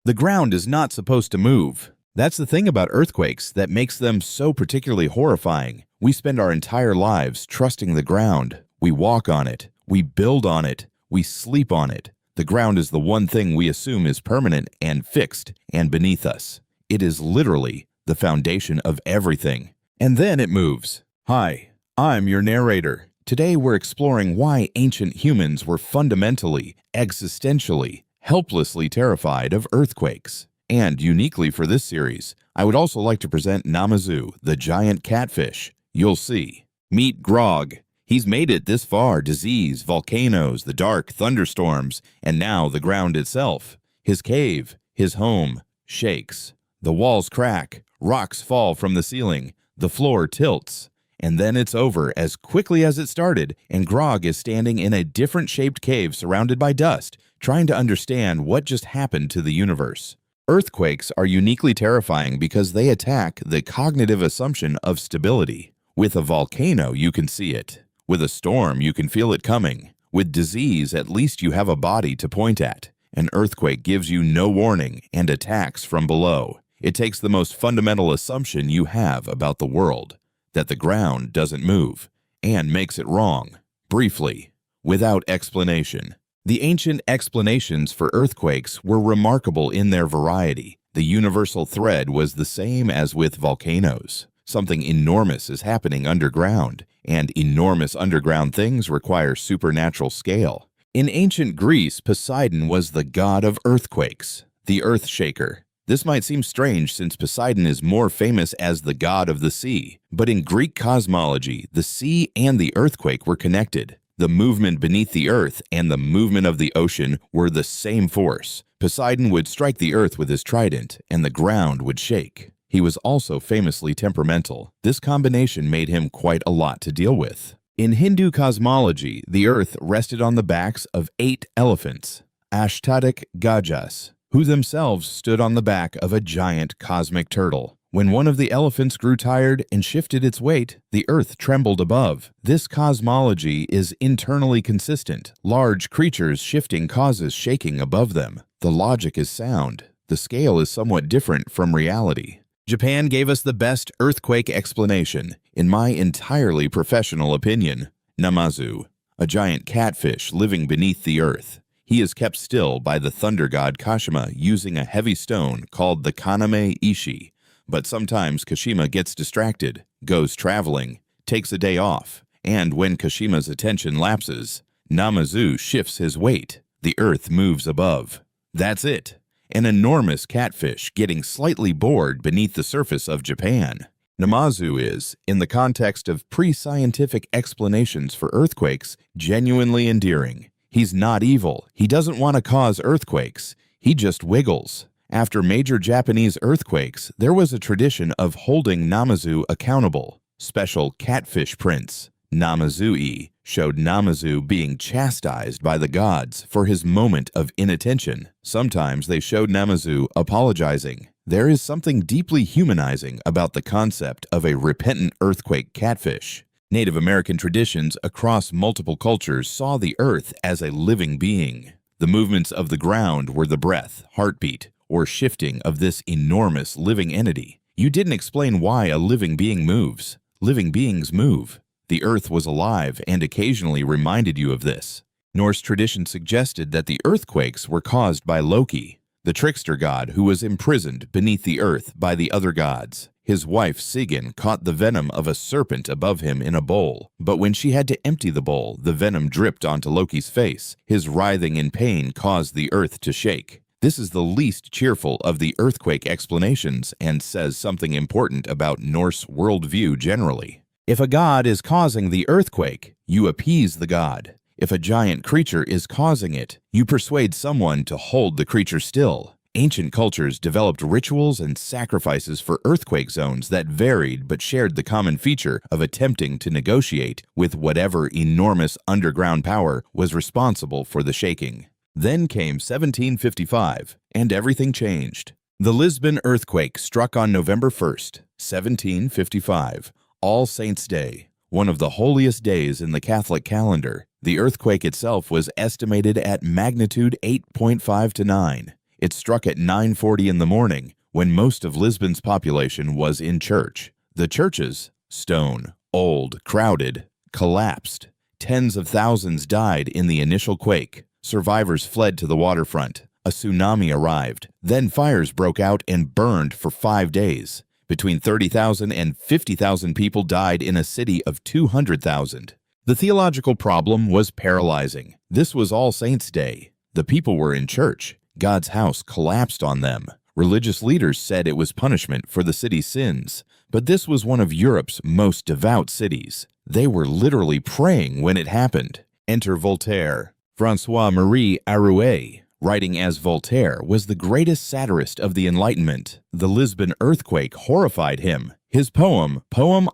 The ground is not supposed to move. That's the thing about earthquakes that makes them so particularly horrifying. We spend our entire lives trusting the ground. We walk on it. We build on it. We sleep on it. The ground is the one thing we assume is permanent and fixed and beneath us. It is literally the foundation of everything. And then it moves. Hi, I'm your narrator. Today we're exploring why ancient humans were fundamentally, existentially, helplessly terrified of earthquakes. And uniquely for this series, I would also like to present Namazu, the giant catfish. You'll see. Meet Grog. He's made it this far: disease, volcanoes, the dark, thunderstorms, and now the ground itself. His cave, his home, shakes. The walls crack, rocks fall from the ceiling, the floor tilts. And then it's over as quickly as it started, and Grog is standing in a different-shaped cave surrounded by dust, trying to understand what just happened to the universe. Earthquakes are uniquely terrifying because they attack the cognitive assumption of stability. With a volcano, you can see it. With a storm, you can feel it coming. With disease, at least you have a body to point at. An earthquake gives you no warning and attacks from below. It takes the most fundamental assumption you have about the world, that the ground doesn't move, and makes it wrong, briefly, without explanation. The ancient explanations for earthquakes were remarkable in their variety. The universal thread was the same as with volcanoes. Something enormous is happening underground, and enormous underground things require supernatural scale. In ancient Greece, Poseidon was the god of earthquakes, the earth shaker. This might seem strange since Poseidon is more famous as the god of the sea, but in Greek cosmology, the sea and the earthquake were connected. The movement beneath the earth and the movement of the ocean were the same force. Poseidon would strike the earth with his trident, and the ground would shake. He was also famously temperamental. This combination made him quite a lot to deal with. In Hindu cosmology, the earth rested on the backs of 8 elephants, Ashtadhik Gajas, who themselves stood on the back of a giant cosmic turtle. When one of the elephants grew tired and shifted its weight, the earth trembled above. This cosmology is internally consistent. Large creatures shifting causes shaking above them. The logic is sound. The scale is somewhat different from reality. Japan gave us the best earthquake explanation, in my entirely professional opinion. Namazu, a giant catfish living beneath the earth. He is kept still by the thunder god Kashima using a heavy stone called the Kaname Ishi. But sometimes Kashima gets distracted, goes traveling, takes a day off, and when Kashima's attention lapses, Namazu shifts his weight. The earth moves above. That's it. An enormous catfish getting slightly bored beneath the surface of Japan. Namazu is, in the context of pre-scientific explanations for earthquakes, genuinely endearing. He's not evil. He doesn't want to cause earthquakes. He just wiggles. After major Japanese earthquakes, there was a tradition of holding Namazu accountable. Special catfish prints, Namazu-e, showed Namazu being chastised by the gods for his moment of inattention. Sometimes they showed Namazu apologizing. There is something deeply humanizing about the concept of a repentant earthquake catfish. Native American traditions across multiple cultures saw the earth as a living being. The movements of the ground were the breath, heartbeat, or shifting of this enormous living entity. You didn't explain why a living being moves. Living beings move. The earth was alive and occasionally reminded you of this. Norse tradition suggested that the earthquakes were caused by Loki, the trickster god who was imprisoned beneath the earth by the other gods. His wife Sigyn caught the venom of a serpent above him in a bowl, but when she had to empty the bowl, the venom dripped onto Loki's face. His writhing in pain caused the earth to shake. This is the least cheerful of the earthquake explanations and says something important about Norse worldview generally. If a god is causing the earthquake, you appease the god. If a giant creature is causing it, you persuade someone to hold the creature still. Ancient cultures developed rituals and sacrifices for earthquake zones that varied but shared the common feature of attempting to negotiate with whatever enormous underground power was responsible for the shaking. Then came 1755, and everything changed. The Lisbon Earthquake struck on November 1st, 1755, All Saints' Day, one of the holiest days in the Catholic calendar. The earthquake itself was estimated at magnitude 8.5 to 9. It struck at 9:40 in the morning, when most of Lisbon's population was in church. The churches, stone, old, crowded, collapsed. Tens of thousands died in the initial quake. Survivors fled to the waterfront. A tsunami arrived. Then fires broke out and burned for 5 days. Between 30,000 and 50,000 people died in a city of 200,000. The theological problem was paralyzing. This was All Saints' Day. The people were in church. God's house collapsed on them. Religious leaders said it was punishment for the city's sins. But this was one of Europe's most devout cities. They were literally praying when it happened. Enter Voltaire. François-Marie Arouet, writing as Voltaire, was the greatest satirist of the Enlightenment. The Lisbon earthquake horrified him. His poem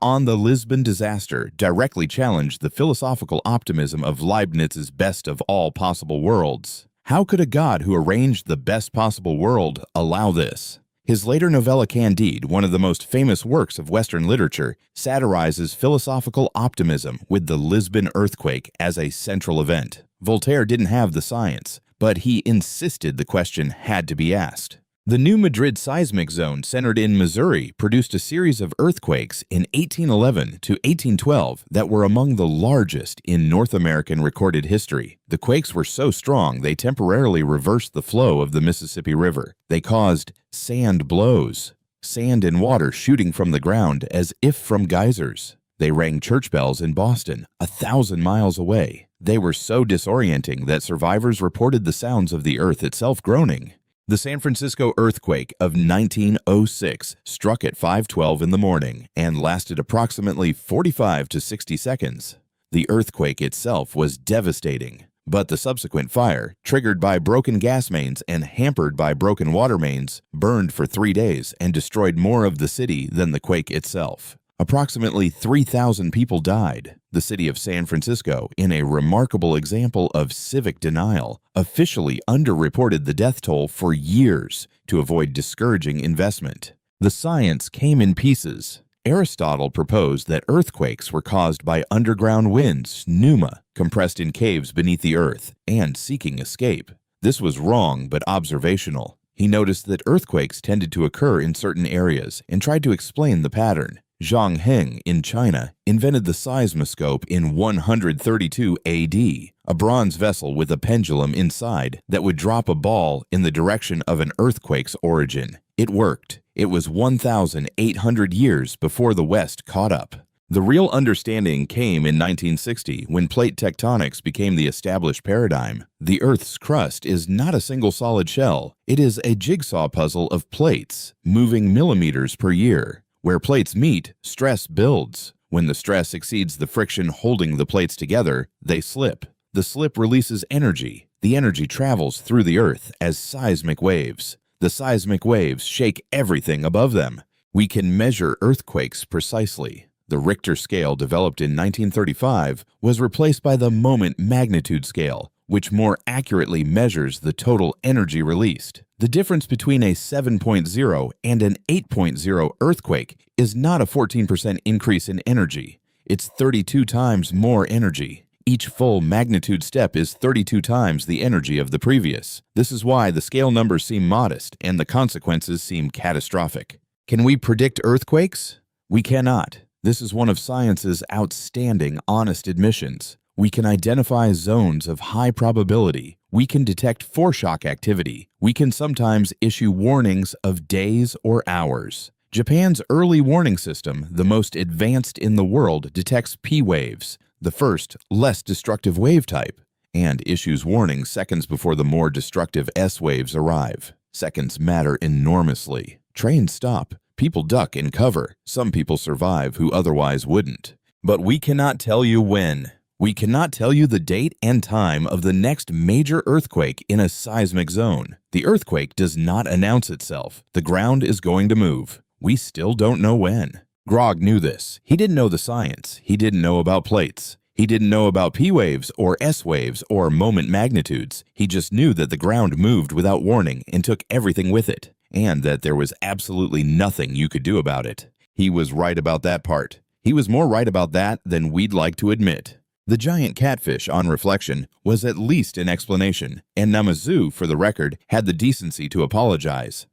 on the Lisbon disaster, directly challenged the philosophical optimism of Leibniz's best of all possible worlds. How could a god who arranged the best possible world allow this? His later novella Candide, one of the most famous works of Western literature, satirizes philosophical optimism with the Lisbon earthquake as a central event. Voltaire didn't have the science, but he insisted the question had to be asked. The New Madrid seismic zone, centered in Missouri, produced a series of earthquakes in 1811 to 1812 that were among the largest in North American recorded history. The quakes were so strong they temporarily reversed the flow of the Mississippi River. They caused sand blows, sand and water shooting from the ground as if from geysers. They rang church bells in Boston, 1,000 miles away. They were so disorienting that survivors reported the sounds of the earth itself groaning. The San Francisco earthquake of 1906 struck at 5:12 in the morning and lasted approximately 45 to 60 seconds. The earthquake itself was devastating, but the subsequent fire, triggered by broken gas mains and hampered by broken water mains, burned for 3 days and destroyed more of the city than the quake itself. Approximately 3,000 people died. The city of San Francisco, in a remarkable example of civic denial, officially underreported the death toll for years to avoid discouraging investment. The science came in pieces. Aristotle proposed that earthquakes were caused by underground winds, pneuma, compressed in caves beneath the earth and seeking escape. This was wrong but observational. He noticed that earthquakes tended to occur in certain areas and tried to explain the pattern. Zhang Heng in China invented the seismoscope in 132 AD, a bronze vessel with a pendulum inside that would drop a ball in the direction of an earthquake's origin. It worked. It was 1,800 years before the West caught up. The real understanding came in 1960 when plate tectonics became the established paradigm. The Earth's crust is not a single solid shell. It is a jigsaw puzzle of plates, moving millimeters per year. Where plates meet, stress builds. When the stress exceeds the friction holding the plates together, they slip. The slip releases energy. The energy travels through the Earth as seismic waves. The seismic waves shake everything above them. We can measure earthquakes precisely. The Richter scale, developed in 1935, was replaced by the moment magnitude scale, which more accurately measures the total energy released. The difference between a 7.0 and an 8.0 earthquake is not a 14% increase in energy. It's 32 times more energy. Each full magnitude step is 32 times the energy of the previous. This is why the scale numbers seem modest and the consequences seem catastrophic. Can we predict earthquakes? We cannot. This is one of science's outstanding, honest admissions. We can identify zones of high probability. We can detect foreshock activity. We can sometimes issue warnings of days or hours. Japan's early warning system, the most advanced in the world, detects P waves, the first, less destructive wave type, and issues warnings seconds before the more destructive S waves arrive. Seconds matter enormously. Trains stop. People duck and cover. Some people survive who otherwise wouldn't. But we cannot tell you when. We cannot tell you the date and time of the next major earthquake in a seismic zone. The earthquake does not announce itself. The ground is going to move. We still don't know when. Grog knew this. He didn't know the science. He didn't know about plates. He didn't know about P waves or S waves or moment magnitudes. He just knew that the ground moved without warning and took everything with it, and that there was absolutely nothing you could do about it. He was right about that part. He was more right about that than we'd like to admit. The giant catfish, on reflection, was at least an explanation, and Namazu, for the record, had the decency to apologize.